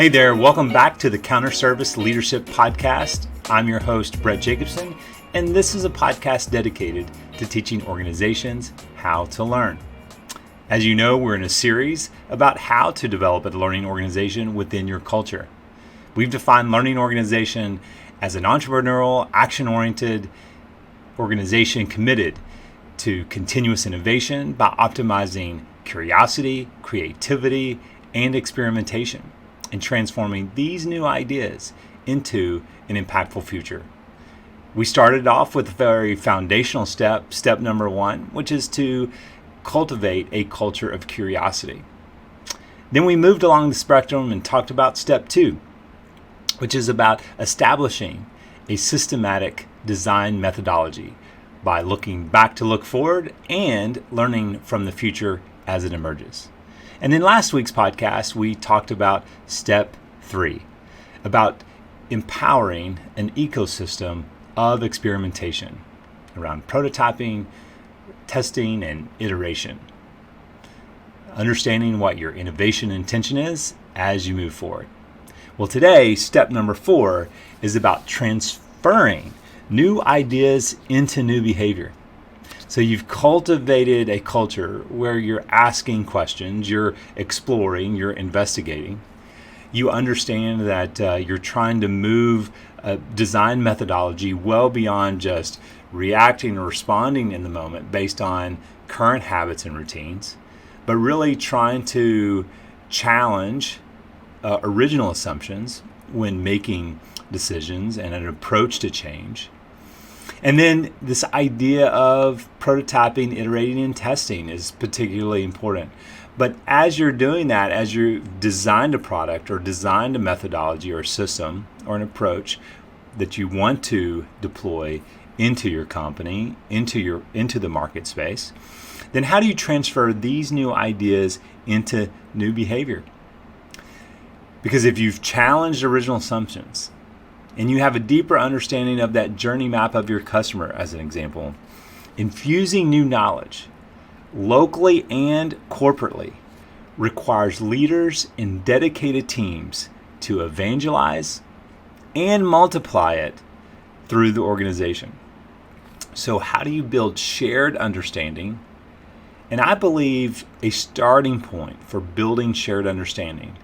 Hey there, welcome back to the Counter Service Leadership Podcast. I'm your host, Brett Jacobson, and this is a podcast dedicated to teaching organizations how to learn. As you know, we're in a series about how to develop a learning organization within your culture. We've defined learning organization as an entrepreneurial, action-oriented organization committed to continuous innovation by optimizing curiosity, creativity, and experimentation, and transforming these new ideas into an impactful future. We started off with a very foundational step number one, which is to cultivate a culture of curiosity. Then we moved along the spectrum and talked about step two, which is about establishing a systematic design methodology by looking back to look forward and learning from the future as it emerges. And in last week's podcast, we talked about step three, about empowering an ecosystem of experimentation around prototyping, testing, and iteration. Understanding what your innovation intention is as you move forward. Well, today, step number 4 is about transferring new ideas into new behavior. So you've cultivated a culture where you're asking questions, you're exploring, you're investigating. You understand that you're trying to move a design methodology well beyond just reacting or responding in the moment based on current habits and routines, but really trying to challenge original assumptions when making decisions and an approach to change. And then this idea of prototyping, iterating, and testing is particularly important. But as you're doing that, as you've designed a product or designed a methodology or a system or an approach that you want to deploy into your company, into the market space, then how do you transfer these new ideas into new behavior? Because if you've challenged original assumptions, and you have a deeper understanding of that journey map of your customer, as an example, infusing new knowledge, locally and corporately, requires leaders and dedicated teams to evangelize and multiply it through the organization. So how do you build shared understanding? And I believe a starting point for building shared understanding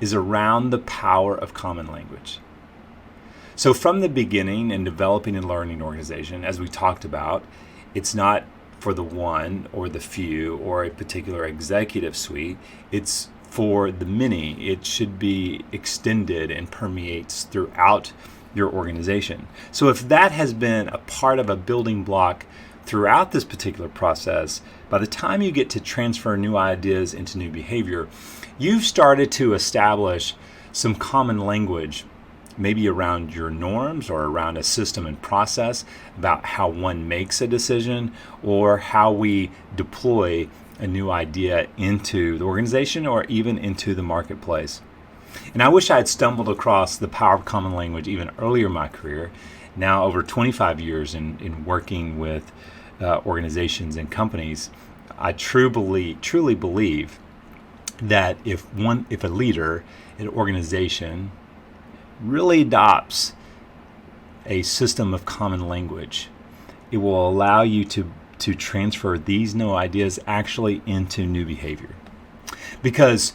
is around the power of common language. So from the beginning in developing a learning organization, as we talked about, it's not for the one or the few or a particular executive suite. It's for the many. It should be extended and permeates throughout your organization. So if that has been a part of a building block throughout this particular process, by the time you get to transfer new ideas into new behavior, you've started to establish some common language, maybe around your norms or around a system and process about how one makes a decision or how we deploy a new idea into the organization or even into the marketplace. And I wish I had stumbled across the power of common language even earlier in my career. Now over 25 years in working with organizations and companies, I truly believe that if a leader, an organization, really adopts a system of common language, it will allow you to transfer these new ideas actually into new behavior. Because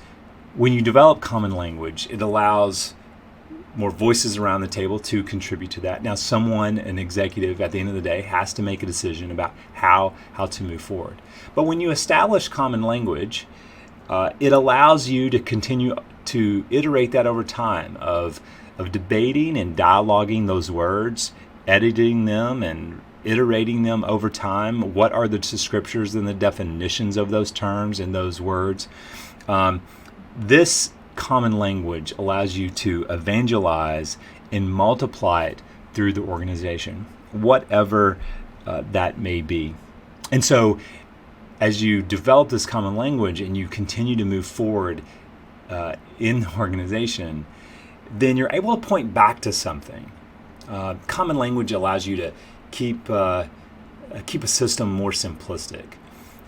when you develop common language, it allows more voices around the table to contribute to that. Now, an executive at the end of the day has to make a decision about how to move forward. But when you establish common language, it allows you to continue to iterate that over time of debating and dialoguing those words, editing them and iterating them over time. What are the descriptors and the definitions of those terms and those words? This common language allows you to evangelize and multiply it through the organization, whatever that may be. And so as you develop this common language and you continue to move forward in the organization, then you're able to point back to something. Common language allows you to keep a system more simplistic,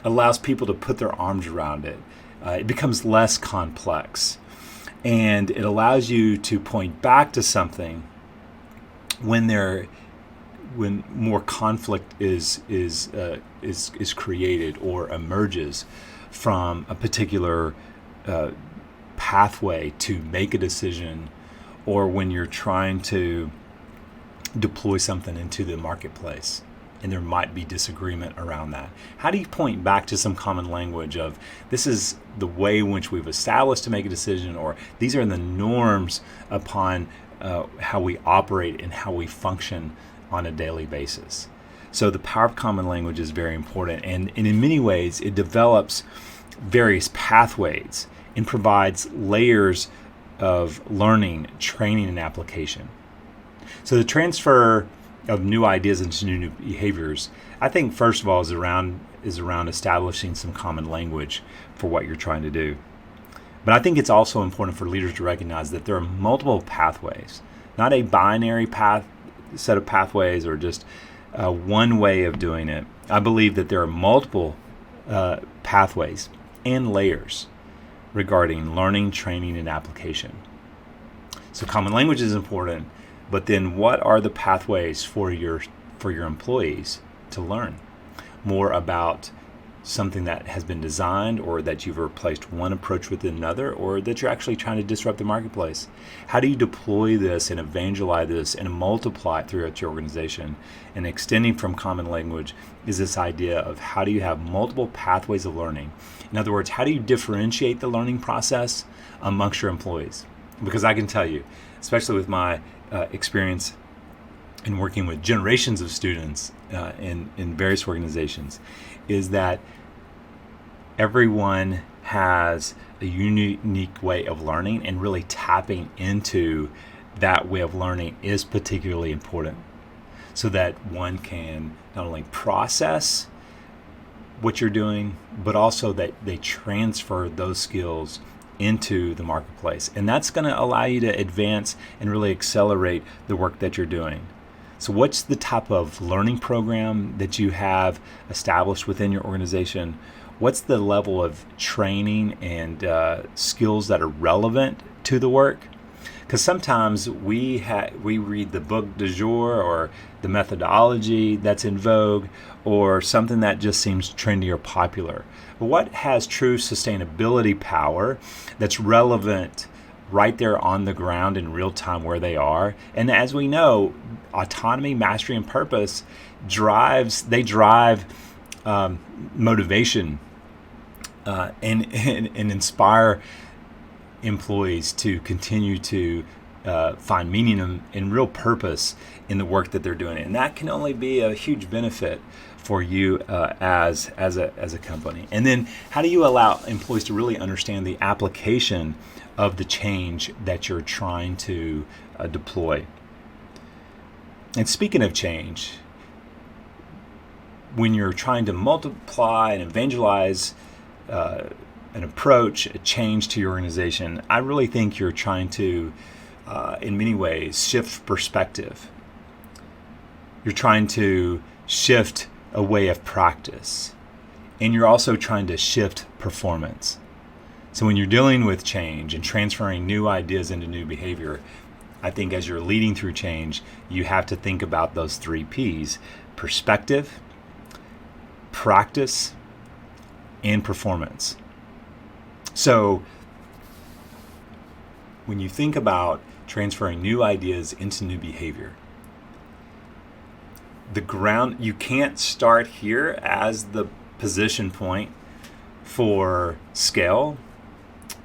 allows people to put their arms around it. It becomes less complex. And it allows you to point back to something when more conflict is created or emerges from a particular pathway to make a decision, or when you're trying to deploy something into the marketplace and there might be disagreement around that. How do you point back to some common language of, this is the way in which we've established to make a decision, or these are the norms upon how we operate and how we function on a daily basis? So the power of common language is very important, and in many ways it develops various pathways and provides layers of learning, training, and application. So the transfer of new ideas into new behaviors, I think first of all is around establishing some common language for what you're trying to do. But I think it's also important for leaders to recognize that there are multiple pathways, not a binary set of pathways or just one way of doing it. I believe that there are multiple pathways and layers regarding learning, training, and application. So common language is important, but then what are the pathways for your employees to learn more about something that has been designed, or that you've replaced one approach with another, or that you're actually trying to disrupt the marketplace? How do you deploy this and evangelize this and multiply it throughout your organization? And extending from common language is this idea of how do you have multiple pathways of learning? In other words, how do you differentiate the learning process amongst your employees? Because I can tell you, especially with my experience in working with generations of students in various organizations, is that everyone has a unique way of learning, and really tapping into that way of learning is particularly important, so that one can not only process what you're doing, but also that they transfer those skills into the marketplace. And that's going to allow you to advance and really accelerate the work that you're doing. So what's the type of learning program that you have established within your organization? What's the level of training and skills that are relevant to the work? Because sometimes we read the book du jour, or the methodology that's in vogue, or something that just seems trendy or popular. But what has true sustainability power that's relevant right there on the ground in real time where they are? And as we know, autonomy, mastery, and purpose drive motivation and inspire employees to continue to find meaning and real purpose in the work that they're doing. And that can only be a huge benefit for you as a company. And then how do you allow employees to really understand the application of the change that you're trying to deploy? And speaking of change, when you're trying to multiply and evangelize an approach, a change to your organization, I really think you're trying to, in many ways, shift perspective. You're trying to shift a way of practice, and you're also trying to shift performance. So when you're dealing with change and transferring new ideas into new behavior, I think as you're leading through change, you have to think about those 3 P's: perspective, practice, and performance. So when you think about transferring new ideas into new behavior, you can't start here as the position point for scale,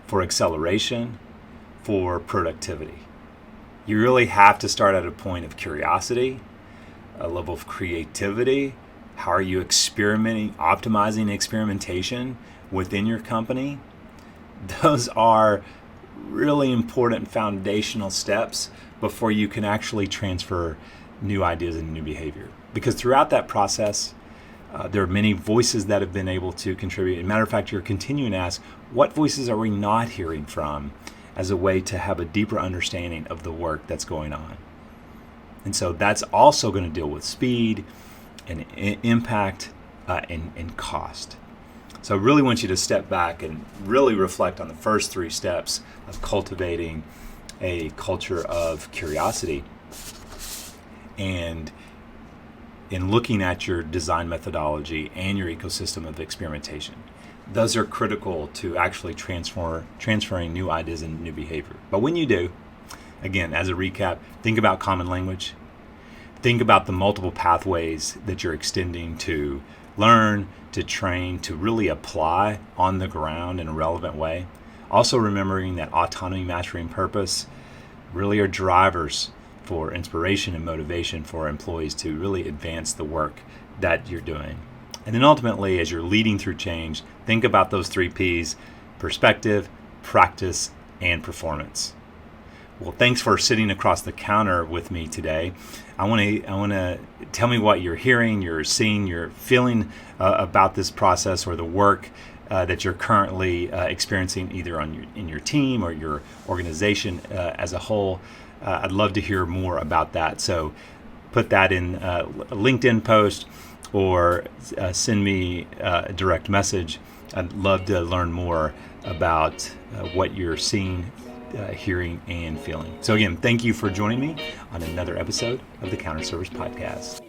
for acceleration, for productivity. You really have to start at a point of curiosity, a level of creativity. How are you experimenting, optimizing experimentation within your company? Those are really important foundational steps before you can actually transfer new ideas and new behavior. Because throughout that process, there are many voices that have been able to contribute. As a matter of fact, you're continuing to ask, what voices are we not hearing from, as a way to have a deeper understanding of the work that's going on. And so that's also going to deal with speed and impact and cost. So I really want you to step back and really reflect on the first 3 steps of cultivating a culture of curiosity, and in looking at your design methodology and your ecosystem of experimentation. Those are critical to actually transferring new ideas and new behavior. But when you do, again, as a recap, think about common language. Think about the multiple pathways that you're extending to learn, to train, to really apply on the ground in a relevant way. Also remembering that autonomy, mastery, and purpose really are drivers for inspiration and motivation for employees to really advance the work that you're doing. And then ultimately, as you're leading through change, think about those 3 P's: perspective, practice, and performance. Well, thanks for sitting across the counter with me today. I want to tell me what you're hearing, you're seeing, you're feeling about this process or the work that you're currently experiencing, either in your team or your organization as a whole. I'd love to hear more about that. So put that in a LinkedIn post or send me a direct message. I'd love to learn more about what you're seeing, hearing, and feeling. So again, thank you for joining me on another episode of the Counter Service Podcast.